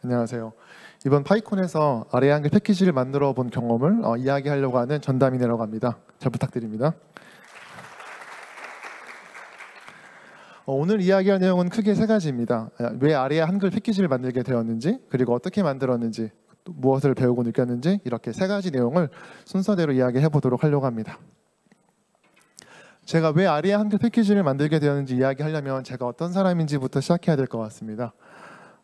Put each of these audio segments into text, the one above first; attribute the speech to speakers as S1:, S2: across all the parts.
S1: 안녕하세요. 이번 파이콘에서 아래 한글 패키지를 만들어 본 경험을 이야기하려고 하는 전다민이라고 합니다. 잘 부탁드립니다. 오늘 이야기할 내용은 크게 세 가지입니다. 왜 아래 한글 패키지를 만들게 되었는지, 그리고 어떻게 만들었는지, 또 무엇을 배우고 느꼈는지, 이렇게 세 가지 내용을 순서대로 이야기해 보도록 하려고 합니다. 제가 왜 아리아 한글 패키지를 만들게 되었는지 이야기하려면 제가 어떤 사람인지부터 시작해야 될 것 같습니다.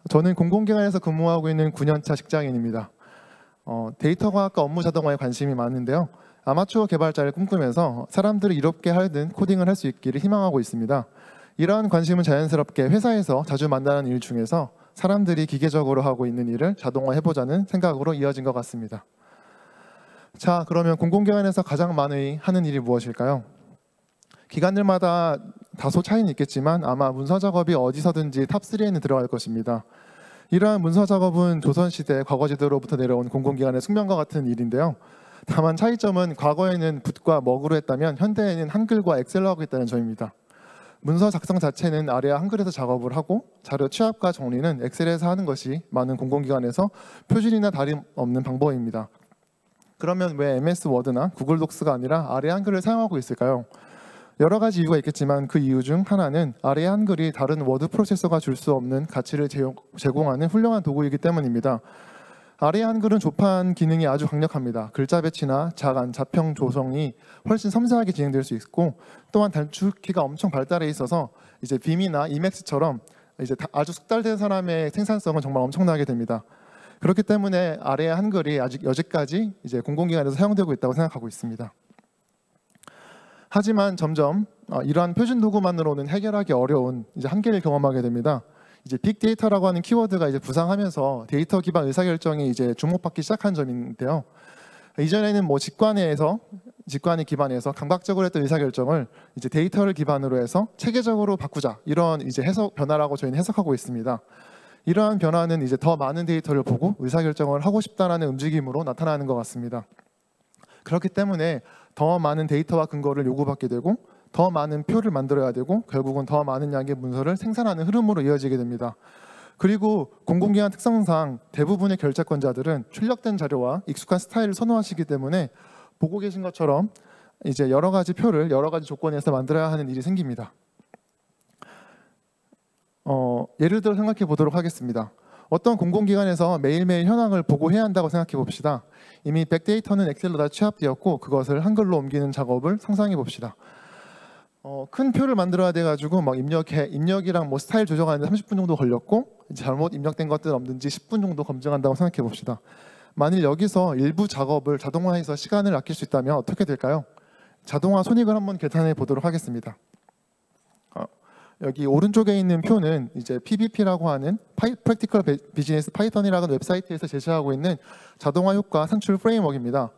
S1: 저는 공공기관에서 근무하고 있는 9년차 직장인입니다. 데이터과학과 업무 자동화에 관심이 많은데요. 아마추어 개발자를 꿈꾸면서 사람들이 이롭게 하든 코딩을 할 수 있기를 희망하고 있습니다. 이러한 관심은 자연스럽게 회사에서 자주 만나는 일 중에서 사람들이 기계적으로 하고 있는 일을 자동화해보자는 생각으로 이어진 것 같습니다. 자, 그러면 공공기관에서 가장 많이 하는 일이 무엇일까요? 기관들마다 다소 차이는 있겠지만 아마 문서 작업이 어디서든지 탑3에는 들어갈 것입니다. 이러한 문서 작업은 조선시대 과거지대로부터 내려온 공공기관의 숙명과 같은 일인데요. 다만 차이점은 과거에는 붓과 먹으로 했다면 현대에는 한글과 엑셀로 하고 있다는 점입니다. 문서 작성 자체는 아래와 한글에서 작업을 하고 자료 취합과 정리는 엑셀에서 하는 것이 많은 공공기관에서 표준이나 다름없는 방법입니다. 그러면 왜 MS 워드나 구글 독스가 아니라 아래 한글을 사용하고 있을까요? 여러 가지 이유가 있겠지만 그 이유 중 하나는 아래 한글이 다른 워드 프로세서가 줄 수 없는 가치를 제공하는 훌륭한 도구이기 때문입니다. 아래 한글은 조판 기능이 아주 강력합니다. 글자 배치나 자간, 자평 조성이 훨씬 섬세하게 진행될 수 있고 또한 단축키가 엄청 발달해 있어서 이제 빔이나 이맥스처럼 이제 아주 숙달된 사람의 생산성은 정말 엄청나게 됩니다. 그렇기 때문에 아래 한글이 아직 여지까지 이제 공공기관에서 사용되고 있다고 생각하고 있습니다. 하지만 점점 이러한 표준 도구만으로는 해결하기 어려운 이제 한계를 경험하게 됩니다. 이제 빅데이터라고 하는 키워드가 이제 부상하면서 데이터 기반 의사결정이 이제 주목받기 시작한 점인데요. 이전에는 뭐 직관에 기반해서 감각적으로 했던 의사결정을 이제 데이터를 기반으로 해서 체계적으로 바꾸자 이런 이제 해석 변화라고 저희는 해석하고 있습니다. 이러한 변화는 이제 더 많은 데이터를 보고 의사결정을 하고 싶다라는 움직임으로 나타나는 것 같습니다. 그렇기 때문에 더 많은 데이터와 근거를 요구받게 되고 더 많은 표를 만들어야 되고 결국은 더 많은 양의 문서를 생산하는 흐름으로 이어지게 됩니다. 그리고 공공기관 특성상 대부분의 결재권자들은 출력된 자료와 익숙한 스타일을 선호하시기 때문에 보고 계신 것처럼 이제 여러 가지 표를 여러 가지 조건에서 만들어야 하는 일이 생깁니다. 예를 들어 생각해 보도록 하겠습니다. 어떤 공공기관에서 매일매일 현황을 보고해야 한다고 생각해 봅시다. 이미 백데이터는 엑셀로 다 취합되었고 그것을 한글로 옮기는 작업을 상상해 봅시다. 큰 표를 만들어야 돼가지고 막 입력이랑 뭐 스타일 조정하는데 30분 정도 걸렸고 잘못 입력된 것들 없는지 10분 정도 검증한다고 생각해 봅시다. 만일 여기서 일부 작업을 자동화해서 시간을 아낄 수 있다면 어떻게 될까요? 자동화 손익을 한번 계산해 보도록 하겠습니다. 여기 오른쪽에 있는 표는 이제 PBP라고 하는 Practical Business Python이라는 웹사이트에서 제시하고 있는 자동화 효과 산출 프레임워크입니다.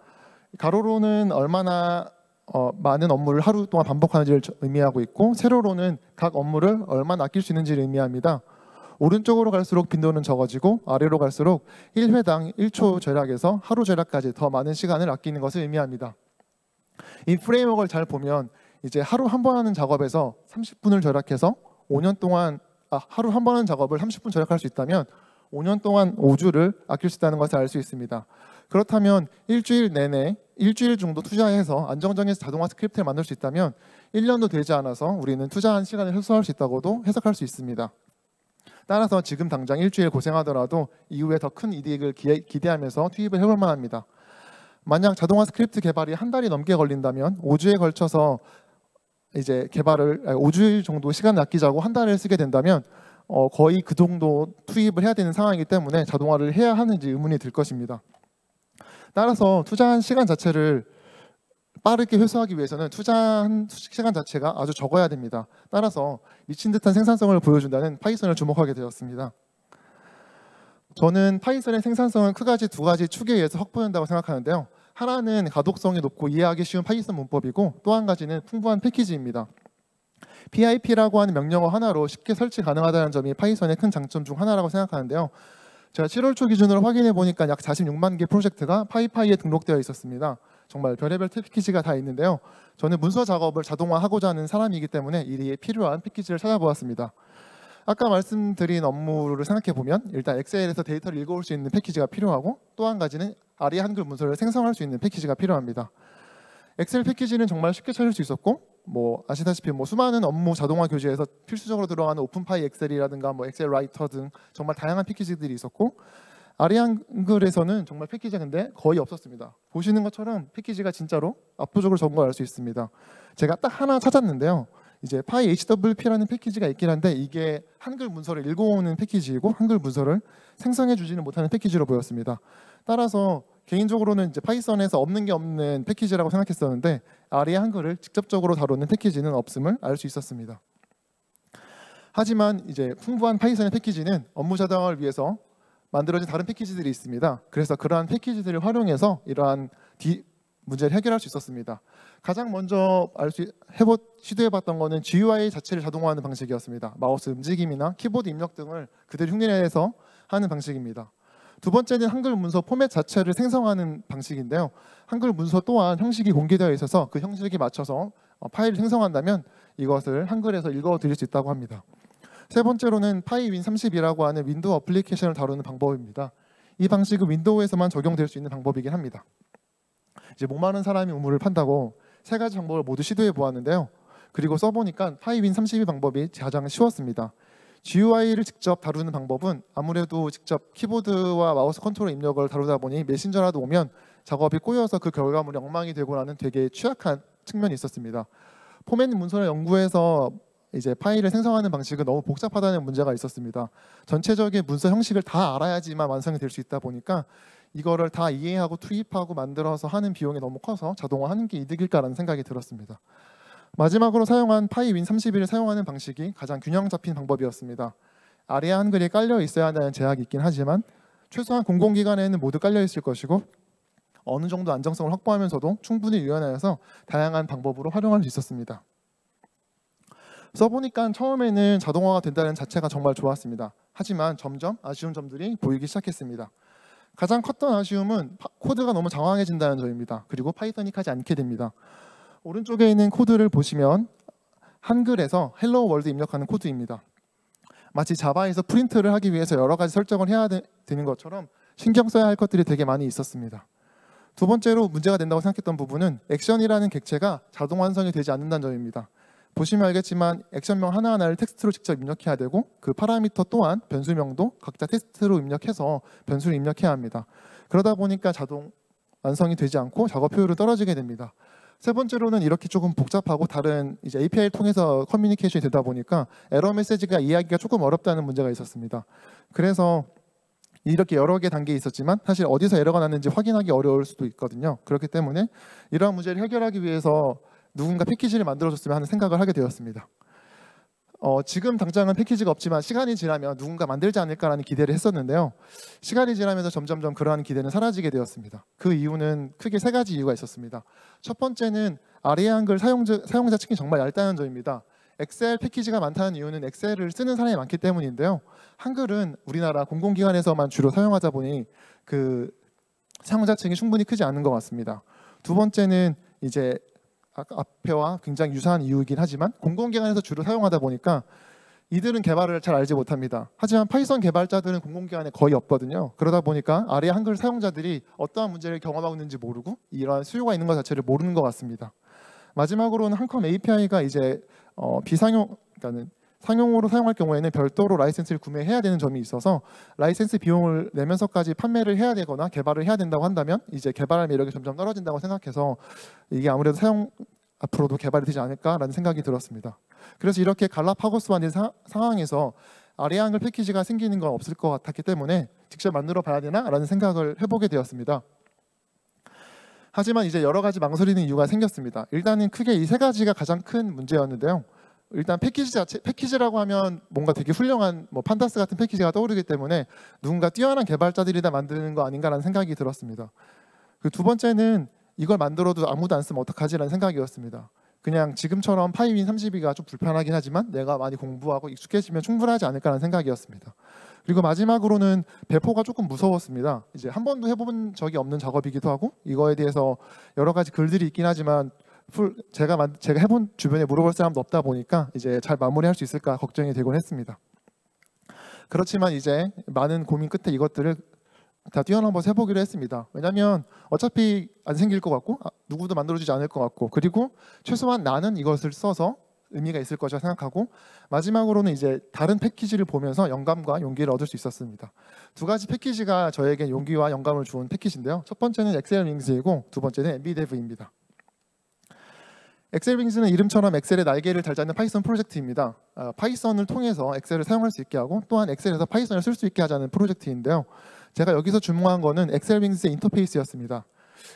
S1: 가로로는 얼마나 많은 업무를 하루 동안 반복하는지를 의미하고 있고 세로로는 각 업무를 얼마나 아낄 수 있는지를 의미합니다. 오른쪽으로 갈수록 빈도는 적어지고 아래로 갈수록 1회당 1초 절약에서 하루 절약까지 더 많은 시간을 아끼는 것을 의미합니다. 이 프레임워크를 잘 보면 이제 하루 한 번 하는 작업에서 30분을 절약해서 5년 동안 하루 한 번 하는 작업을 30분 절약할 수 있다면 5년 동안 5주를 아낄 수 있다는 것을 알 수 있습니다. 그렇다면 일주일 내내 일주일 정도 투자해서 안정적인 자동화 스크립트를 만들 수 있다면 1년도 되지 않아서 우리는 투자한 시간을 흡수할 수 있다고도 해석할 수 있습니다. 따라서 지금 당장 일주일 고생하더라도 이후에 더 큰 이득을 기대하면서 투입을 해볼 만합니다. 만약 자동화 스크립트 개발이 한 달이 넘게 걸린다면 5주에 걸쳐서 이제 5주일 정도 시간을 아끼자고 한 달을 쓰게 된다면 거의 그 정도 투입을 해야 되는 상황이기 때문에 자동화를 해야 하는지 의문이 들 것입니다. 따라서 투자한 시간 자체를 빠르게 회수하기 위해서는 투자한 시간 자체가 아주 적어야 됩니다. 따라서 미친 듯한 생산성을 보여준다는 파이썬을 주목하게 되었습니다. 저는 파이썬의 생산성은 크게 두 가지 축에 의해서 확보된다고 생각하는데요. 하나는 가독성이 높고 이해하기 쉬운 파이썬 문법이고 또 한 가지는 풍부한 패키지입니다. PIP라고 하는 명령어 하나로 쉽게 설치 가능하다는 점이 파이썬의 큰 장점 중 하나라고 생각하는데요. 제가 7월 초 기준으로 확인해 보니까 약 46만 개 프로젝트가 파이파이에 등록되어 있었습니다. 정말 별의별 패키지가 다 있는데요. 저는 문서 작업을 자동화하고자 하는 사람이기 때문에 이에 필요한 패키지를 찾아보았습니다. 아까 말씀드린 업무를 생각해 보면 일단 엑셀에서 데이터를 읽어올 수 있는 패키지가 필요하고 또 한 가지는 아리아 한글 문서를 생성할 수 있는 패키지가 필요합니다. 엑셀 패키지는 정말 쉽게 찾을 수 있었고 아시다시피 수많은 업무 자동화 교재에서 필수적으로 들어가는 오픈파이 엑셀이라든가 엑셀 라이터 등 정말 다양한 패키지들이 있었고 아리아 한글에서는 정말 패키지가 근데 거의 없었습니다. 보시는 것처럼 패키지가 진짜로 압도적으로 적은 걸 알 수 있습니다. 제가 딱 하나 찾았는데요. 이제 PyHWP라는 패키지가 있긴 한데 이게 한글 문서를 읽어오는 패키지이고 한글 문서를 생성해 주지는 못하는 패키지로 보였습니다. 따라서 개인적으로는 이제 파이썬에서 없는 게 없는 패키지라고 생각했었는데 아리아 한글을 직접적으로 다루는 패키지는 없음을 알 수 있었습니다. 하지만 이제 풍부한 파이썬의 패키지는 업무 자동화를 위해서 만들어진 다른 패키지들이 있습니다. 그래서 그러한 패키지들을 활용해서 이러한 문제를 해결할 수 있었습니다. 가장 먼저 시도해봤던 거는 GUI 자체를 자동화하는 방식이었습니다. 마우스 움직임이나 키보드 입력 등을 그대로 흉내내서 하는 방식입니다. 두 번째는 한글 문서 포맷 자체를 생성하는 방식인데요. 한글 문서 또한 형식이 공개되어 있어서 그 형식에 맞춰서 파일을 생성한다면 이것을 한글에서 읽어드릴 수 있다고 합니다. 세 번째로는 파이윈30이라고 하는 윈도우 어플리케이션을 다루는 방법입니다. 이 방식은 윈도우에서만 적용될 수 있는 방법이긴 합니다. 이제 목마른 사람이 우물을 판다고 세 가지 방법을 모두 시도해 보았는데요. 그리고 써보니까 파이윈32 방법이 가장 쉬웠습니다. GUI를 직접 다루는 방법은 아무래도 직접 키보드와 마우스 컨트롤 입력을 다루다 보니 메신저라도 오면 작업이 꼬여서 그 결과물이 엉망이 되고 나는 되게 취약한 측면이 있었습니다. 포맷 문서를 연구해서 이제 파일을 생성하는 방식은 너무 복잡하다는 문제가 있었습니다. 전체적인 문서 형식을 다 알아야지만 완성이 될 수 있다 보니까 이거를 다 이해하고 투입하고 만들어서 하는 비용이 너무 커서 자동화하는 게 이득일까라는 생각이 들었습니다. 마지막으로 사용한 파이윈31을 사용하는 방식이 가장 균형 잡힌 방법이었습니다. 아리아 한글이 깔려 있어야 한다는 제약이 있긴 하지만 최소한 공공기관에는 모두 깔려 있을 것이고 어느 정도 안정성을 확보하면서도 충분히 유연하여서 다양한 방법으로 활용할 수 있었습니다. 써보니까 처음에는 자동화가 된다는 자체가 정말 좋았습니다. 하지만 점점 아쉬운 점들이 보이기 시작했습니다. 가장 컸던 아쉬움은 코드가 너무 장황해진다는 점입니다. 그리고 파이터닉하지 않게 됩니다. 오른쪽에 있는 코드를 보시면 한글에서 헬로 월드 입력하는 코드입니다. 마치 자바에서 프린트를 하기 위해서 여러 가지 설정을 해야 되는 것처럼 신경 써야 할 것들이 되게 많이 있었습니다. 두 번째로 문제가 된다고 생각했던 부분은 액션이라는 객체가 자동 완성이 되지 않는다는 점입니다. 보시면 알겠지만 액션명 하나하나를 텍스트로 직접 입력해야 되고 그 파라미터 또한 변수명도 각자 텍스트로 입력해서 변수를 입력해야 합니다. 그러다 보니까 자동 완성이 되지 않고 작업 효율은 떨어지게 됩니다. 세 번째로는 이렇게 조금 복잡하고 다른 이제 API를 통해서 커뮤니케이션이 되다 보니까 에러 메시지가 이해하기가 조금 어렵다는 문제가 있었습니다. 그래서 이렇게 여러 개 단계에 있었지만 사실 어디서 에러가 났는지 확인하기 어려울 수도 있거든요. 그렇기 때문에 이러한 문제를 해결하기 위해서 누군가 패키지를 만들어줬으면 하는 생각을 하게 되었습니다. 지금 당장은 패키지가 없지만 시간이 지나면 누군가 만들지 않을까라는 기대를 했었는데요. 시간이 지나면서 점점점 그러한 기대는 사라지게 되었습니다. 그 이유는 크게 세 가지 이유가 있었습니다. 첫 번째는 아리아 한글 사용자 층이 정말 얇다는 점입니다. 엑셀 패키지가 많다는 이유는 엑셀을 쓰는 사람이 많기 때문인데요. 한글은 우리나라 공공기관에서만 주로 사용하다 보니 그 사용자층이 충분히 크지 않은 것 같습니다. 두 번째는 이제 앞에와 굉장히 유사한 이유이긴 하지만 공공기관에서 주로 사용하다 보니까 이들은 개발을 잘 알지 못합니다. 하지만 파이썬 개발자들은 공공기관에 거의 없거든요. 그러다 보니까 아리아 한글 사용자들이 어떠한 문제를 경험하고 있는지 모르고 이러한 수요가 있는 것 자체를 모르는 것 같습니다. 마지막으로는 한컴 API가 이제 그러니까 상용으로 사용할 경우에는 별도로 라이센스를 구매해야 되는 점이 있어서 라이센스 비용을 내면서까지 판매를 해야 되거나 개발을 해야 된다고 한다면 이제 개발할 매력이 점점 떨어진다고 생각해서 이게 아무래도 앞으로도 개발이 되지 않을까라는 생각이 들었습니다. 그래서 이렇게 갈라파고스와 같은 상황에서 아리아 한글 패키지가 생기는 건 없을 것 같았기 때문에 직접 만들어 봐야 되나라는 생각을 해보게 되었습니다. 하지만 이제 여러 가지 망설이는 이유가 생겼습니다. 일단은 크게 이 세 가지가 가장 큰 문제였는데요. 일단 패키지라고 하면 뭔가 되게 훌륭한 판다스 같은 패키지가 떠오르기 때문에 누군가 뛰어난 개발자들이 다 만드는 거 아닌가라는 생각이 들었습니다. 그 두 번째는 이걸 만들어도 아무도 안 쓰면 어떡하지라는 생각이었습니다. 그냥 지금처럼 파이윈32가 좀 불편하긴 하지만 내가 많이 공부하고 익숙해지면 충분하지 않을까라는 생각이었습니다. 그리고 마지막으로는 배포가 조금 무서웠습니다. 이제 한 번도 해본 적이 없는 작업이기도 하고 이거에 대해서 여러 가지 글들이 있긴 하지만 제가 해본 주변에 물어볼 사람도 없다 보니까 이제 잘 마무리할 수 있을까 걱정이 되곤 했습니다. 그렇지만 이제 많은 고민 끝에 이것들을 다 뛰어넘어서 해보기로 했습니다. 왜냐하면 어차피 안 생길 것 같고 누구도 만들어주지 않을 것 같고, 그리고 최소한 나는 이것을 써서 의미가 있을 것이라 생각하고, 마지막으로는 이제 다른 패키지를 보면서 영감과 용기를 얻을 수 있었습니다. 두 가지 패키지가 저에게 용기와 영감을 주은 패키지인데요. 첫 번째는 엑셀윙즈이고 두 번째는 MBDev입니다. 엑셀윙즈는 이름처럼 엑셀의 날개를 달자는 파이썬 프로젝트입니다. 파이썬을 통해서 엑셀을 사용할 수 있게 하고 또한 엑셀에서 파이썬을 쓸 수 있게 하자는 프로젝트인데요. 제가 여기서 주목한 거는 엑셀윙즈의 인터페이스였습니다.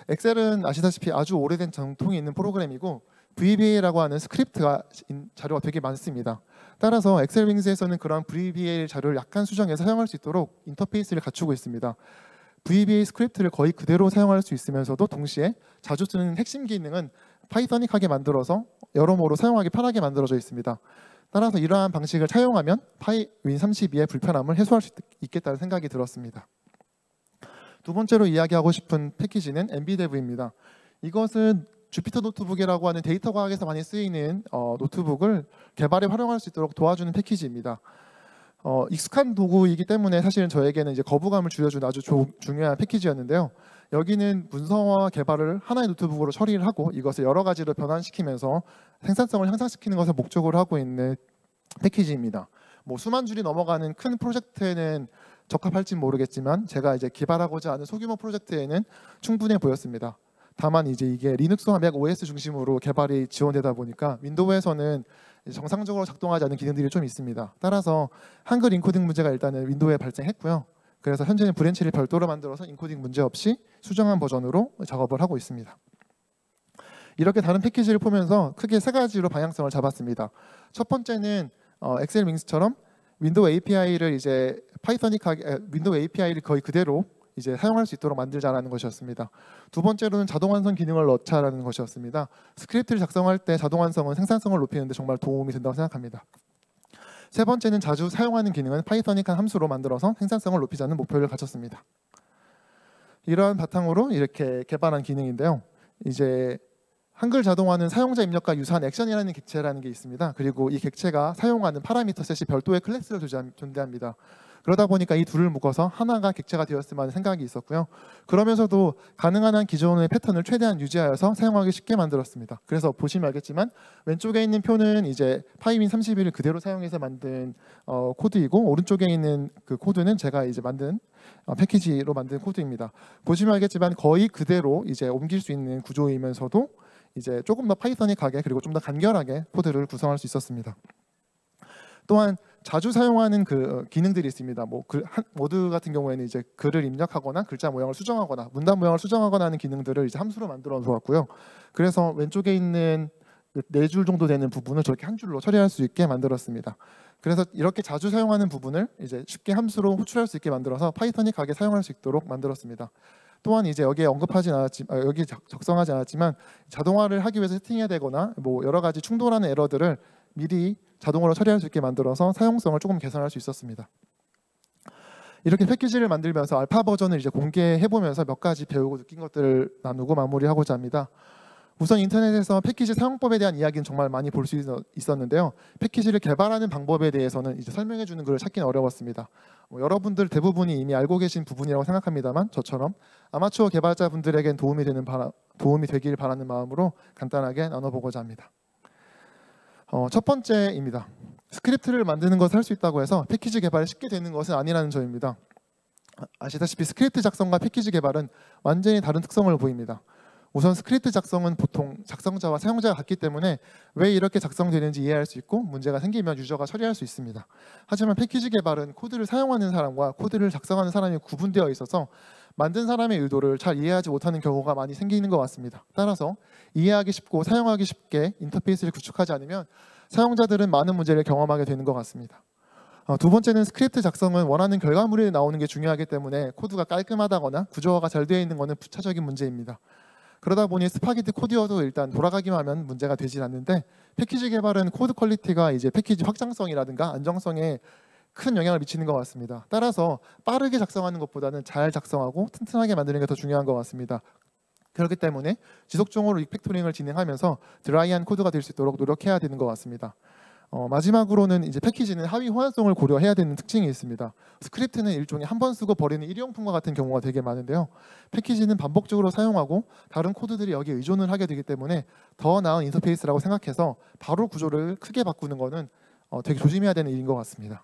S1: 엑셀은 아시다시피 아주 오래된 전통이 있는 프로그램이고 VBA라고 하는 스크립트가 자료가 되게 많습니다. 따라서 엑셀윙즈에서는 그런 VBA 자료를 약간 수정해서 사용할 수 있도록 인터페이스를 갖추고 있습니다. VBA 스크립트를 거의 그대로 사용할 수 있으면서도 동시에 자주 쓰는 핵심 기능은 파이서닉하게 만들어서 여러모로 사용하기 편하게 만들어져 있습니다. 따라서 이러한 방식을 차용하면 win32의 불편함을 해소할 수 있겠다는 생각이 들었습니다. 두 번째로 이야기하고 싶은 패키지는 MBDev입니다. 이것은 주피터 노트북이라고 하는 데이터 과학에서 많이 쓰이는 노트북을 개발에 활용할 수 있도록 도와주는 패키지입니다. 익숙한 도구이기 때문에 사실은 저에게는 이제 거부감을 줄여주는 아주 중요한 패키지였는데요. 여기는 문서화 개발을 하나의 노트북으로 처리를 하고 이것을 여러 가지로 변환시키면서 생산성을 향상시키는 것을 목적으로 하고 있는 패키지입니다. 뭐 수만 줄이 넘어가는 큰 프로젝트에는 적합할진 모르겠지만 제가 이제 개발하고자 하는 소규모 프로젝트에는 충분해 보였습니다. 다만 이제 이게 리눅스와 맥 OS 중심으로 개발이 지원되다 보니까 윈도우에서는 정상적으로 작동하지 않는 기능들이 좀 있습니다. 따라서 한글 인코딩 문제가 일단은 윈도우에 발생했고요. 그래서 현재는 브랜치를 별도로 만들어서 인코딩 문제 없이 수정한 버전으로 작업을 하고 있습니다. 이렇게 다른 패키지를 보면서 크게 세 가지로 방향성을 잡았습니다. 첫 번째는 엑셀윙스처럼 윈도우 API를 이제 파이서닉하게 윈도우 API를 거의 그대로 이제 사용할 수 있도록 만들자라는 것이었습니다. 두 번째로는 자동 완성 기능을 넣자라는 것이었습니다. 스크립트를 작성할 때 자동 완성은 생산성을 높이는 데 정말 도움이 된다고 생각합니다. 세 번째는 자주 사용하는 기능은 파이서닉한 함수로 만들어서 생산성을 높이자는 목표를 가졌습니다. 이러한 바탕으로 이렇게 개발한 기능인데요. 이제 한글 자동화는 사용자 입력과 유사한 액션이라는 객체라는 게 있습니다. 그리고 이 객체가 사용하는 파라미터 셋이 별도의 클래스로 존재합니다. 그러다 보니까 이 둘을 묶어서 하나가 객체가 되었으면 하는 생각이 있었고요. 그러면서도 가능한 한 기존의 패턴을 최대한 유지하여서 사용하기 쉽게 만들었습니다. 그래서 보시면 알겠지만 왼쪽에 있는 표는 이제 파이윈31을 그대로 사용해서 만든 코드이고 오른쪽에 있는 그 코드는 제가 이제 만든 패키지로 만든 코드입니다. 보시면 알겠지만 거의 그대로 이제 옮길 수 있는 구조이면서도 이제 조금 더 파이서닉하게 그리고 좀 더 간결하게 코드를 구성할 수 있었습니다. 또한 자주 사용하는 그 기능들이 있습니다. 뭐 워드 같은 경우에는 이제 글을 입력하거나 글자 모양을 수정하거나 문단 모양을 수정하거나 하는 기능들을 이제 함수로 만들어 놓았고요. 그래서 왼쪽에 있는 4줄 정도 되는 부분을 저렇게 한 줄로 처리할 수 있게 만들었습니다. 그래서 이렇게 자주 사용하는 부분을 이제 쉽게 함수로 호출할 수 있게 만들어서 파이서닉하게 사용할 수 있도록 만들었습니다. 또한 이제 여기에 여기 적성하지 않았지만 자동화를 하기 위해서 세팅해야 되거나 뭐 여러 가지 충돌하는 에러들을 미리 자동으로 처리할 수 있게 만들어서 사용성을 조금 개선할 수 있었습니다. 이렇게 패키지를 만들면서 알파 버전을 이제 공개해보면서 몇 가지 배우고 느낀 것들을 나누고 마무리하고자 합니다. 우선 인터넷에서 패키지 사용법에 대한 이야기는 정말 많이 볼 수 있었는데요. 패키지를 개발하는 방법에 대해서는 이제 설명해주는 글을 찾기는 어려웠습니다. 여러분들 대부분이 이미 알고 계신 부분이라고 생각합니다만 저처럼 아마추어 개발자분들에겐 도움이 되길 바라는 마음으로 간단하게 나눠보고자 합니다. 첫 번째입니다. 스크립트를 만드는 것을 할 수 있다고 해서 패키지 개발이 쉽게 되는 것은 아니라는 점입니다. 아시다시피 스크립트 작성과 패키지 개발은 완전히 다른 특성을 보입니다. 우선 스크립트 작성은 보통 작성자와 사용자가 같기 때문에 왜 이렇게 작성되는지 이해할 수 있고 문제가 생기면 유저가 처리할 수 있습니다. 하지만 패키지 개발은 코드를 사용하는 사람과 코드를 작성하는 사람이 구분되어 있어서 만든 사람의 의도를 잘 이해하지 못하는 경우가 많이 생기는 것 같습니다. 따라서 이해하기 쉽고 사용하기 쉽게 인터페이스를 구축하지 않으면 사용자들은 많은 문제를 경험하게 되는 것 같습니다. 두 번째는 스크립트 작성은 원하는 결과물이 나오는 게 중요하기 때문에 코드가 깔끔하다거나 구조화가 잘 되어 있는 것은 부차적인 문제입니다. 그러다 보니 스파게티 코드여도 일단 돌아가기만 하면 문제가 되질 않는데 패키지 개발은 코드 퀄리티가 이제 패키지 확장성이라든가 안정성에 큰 영향을 미치는 것 같습니다. 따라서 빠르게 작성하는 것보다는 잘 작성하고 튼튼하게 만드는 게 더 중요한 것 같습니다. 그렇기 때문에 지속적으로 리팩토링을 진행하면서 드라이한 코드가 될 수 있도록 노력해야 되는 것 같습니다. 마지막으로는 이제 패키지는 하위 호환성을 고려해야 되는 특징이 있습니다. 스크립트는 일종의 한 번 쓰고 버리는 일회용품과 같은 경우가 되게 많은데요. 패키지는 반복적으로 사용하고 다른 코드들이 여기에 의존을 하게 되기 때문에 더 나은 인터페이스라고 생각해서 바로 구조를 크게 바꾸는 것은 되게 조심해야 되는 일인 것 같습니다.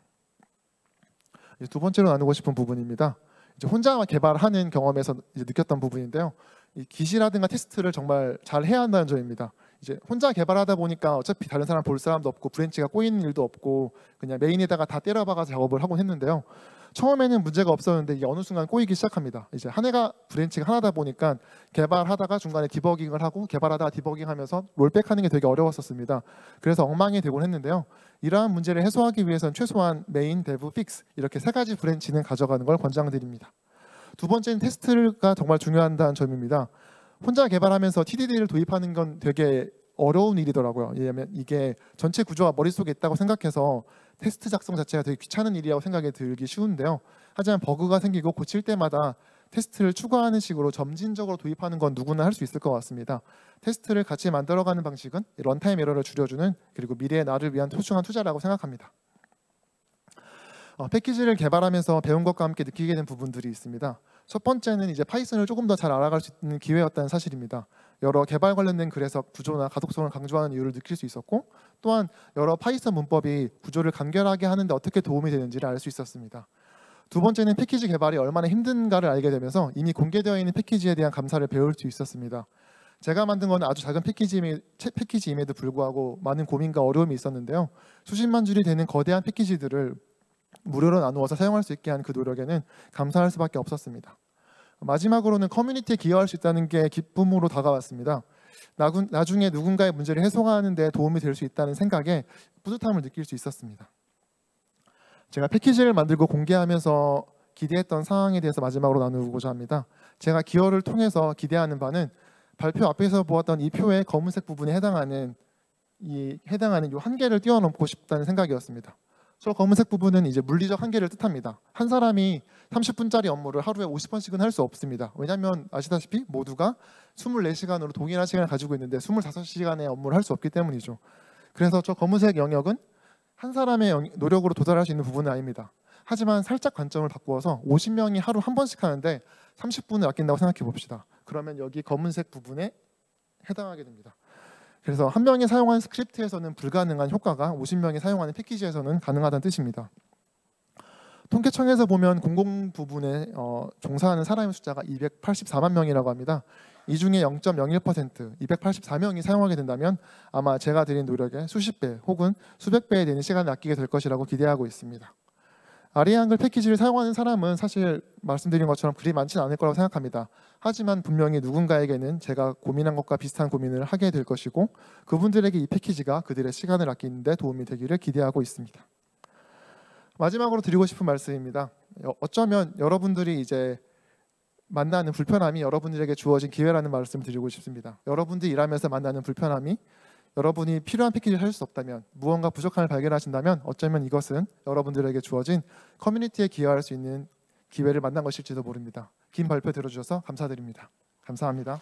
S1: 이제 두 번째로 나누고 싶은 부분입니다. 이제 혼자 개발하는 경험에서 이제 느꼈던 부분인데요. 이 기시라든가 테스트를 정말 잘 해야 한다는 점입니다. 이제 혼자 개발하다 보니까 어차피 다른 사람 볼 사람도 없고 브랜치가 꼬이는 일도 없고 그냥 메인에다가 다 때려박아서 작업을 하곤 했는데요. 처음에는 문제가 없었는데 이게 어느 순간 꼬이기 시작합니다. 이제 한 해가 브랜치가 하나다 보니까 개발하다가 중간에 디버깅을 하고 개발하다가 디버깅하면서 롤백하는 게 되게 어려웠었습니다. 그래서 엉망이 되곤 했는데요. 이러한 문제를 해소하기 위해서는 최소한 메인, 데브, 픽스 이렇게 세 가지 브랜치는 가져가는 걸 권장드립니다. 두 번째는 테스트가 정말 중요하다는 점입니다. 혼자 개발하면서 TDD를 도입하는 건 되게 어려운 일이더라고요. 왜냐하면 이게 전체 구조가 머릿속에 있다고 생각해서 테스트 작성 자체가 되게 귀찮은 일이라고 생각이 들기 쉬운데요. 하지만 버그가 생기고 고칠 때마다 테스트를 추가하는 식으로 점진적으로 도입하는 건 누구나 할 수 있을 것 같습니다. 테스트를 같이 만들어가는 방식은 런타임 에러를 줄여주는 그리고 미래의 나를 위한 소중한 투자라고 생각합니다. 패키지를 개발하면서 배운 것과 함께 느끼게 된 부분들이 있습니다. 첫 번째는 이제 파이썬을 조금 더 잘 알아갈 수 있는 기회였다는 사실입니다. 여러 개발 관련된 글에서 구조나 가독성을 강조하는 이유를 느낄 수 있었고 또한 여러 파이썬 문법이 구조를 간결하게 하는데 어떻게 도움이 되는지를 알 수 있었습니다. 두 번째는 패키지 개발이 얼마나 힘든가를 알게 되면서 이미 공개되어 있는 패키지에 대한 감사를 배울 수 있었습니다. 제가 만든 건 아주 작은 패키지임에도 불구하고 많은 고민과 어려움이 있었는데요. 수십만 줄이 되는 거대한 패키지들을 무료로 나누어서 사용할 수 있게 한 그 노력에는 감사할 수밖에 없었습니다. 마지막으로는 커뮤니티에 기여할 수 있다는 게 기쁨으로 다가왔습니다. 나중에 누군가의 문제를 해소하는 데 도움이 될 수 있다는 생각에 뿌듯함을 느낄 수 있었습니다. 제가 패키지를 만들고 공개하면서 기대했던 상황에 대해서 마지막으로 나누고자 합니다. 제가 기여를 통해서 기대하는 바는 발표 앞에서 보았던 이 표의 검은색 부분에 해당하는 이 한계를 뛰어넘고 싶다는 생각이었습니다. 저 검은색 부분은 이제 물리적 한계를 뜻합니다. 한 사람이 30분짜리 업무를 하루에 50번씩은 할 수 없습니다. 왜냐하면 아시다시피 모두가 24시간으로 동일한 시간을 가지고 있는데 25시간의 업무를 할 수 없기 때문이죠. 그래서 저 검은색 영역은 한 사람의 노력으로 도달할 수 있는 부분은 아닙니다. 하지만 살짝 관점을 바꾸어서 50명이 하루 한 번씩 하는데 30분을 아낀다고 생각해 봅시다. 그러면 여기 검은색 부분에 해당하게 됩니다. 그래서 한 명이 사용하는 스크립트에서는 불가능한 효과가 50명이 사용하는 패키지에서는 가능하다는 뜻입니다. 통계청에서 보면 공공 부분에 종사하는 사람의 숫자가 284만 명이라고 합니다. 이 중에 0.01%, 284명이 사용하게 된다면 아마 제가 드린 노력의 수십 배 혹은 수백 배에 되는 시간을 아끼게 될 것이라고 기대하고 있습니다. 아리에 한글 패키지를 사용하는 사람은 사실 말씀드린 것처럼 그리 많지는 않을 거라고 생각합니다. 하지만 분명히 누군가에게는 제가 고민한 것과 비슷한 고민을 하게 될 것이고 그분들에게 이 패키지가 그들의 시간을 아끼는 데 도움이 되기를 기대하고 있습니다. 마지막으로 드리고 싶은 말씀입니다. 어쩌면 여러분들이 이제 만나는 불편함이 여러분들에게 주어진 기회라는 말씀을 드리고 싶습니다. 여러분들이 일하면서 만나는 불편함이 여러분이 필요한 패키지를 할 수 없다면 무언가 부족함을 발견하신다면 어쩌면 이것은 여러분들에게 주어진 커뮤니티에 기여할 수 있는 기회를 만난 것일지도 모릅니다. 긴 발표 들어주셔서 감사드립니다. 감사합니다.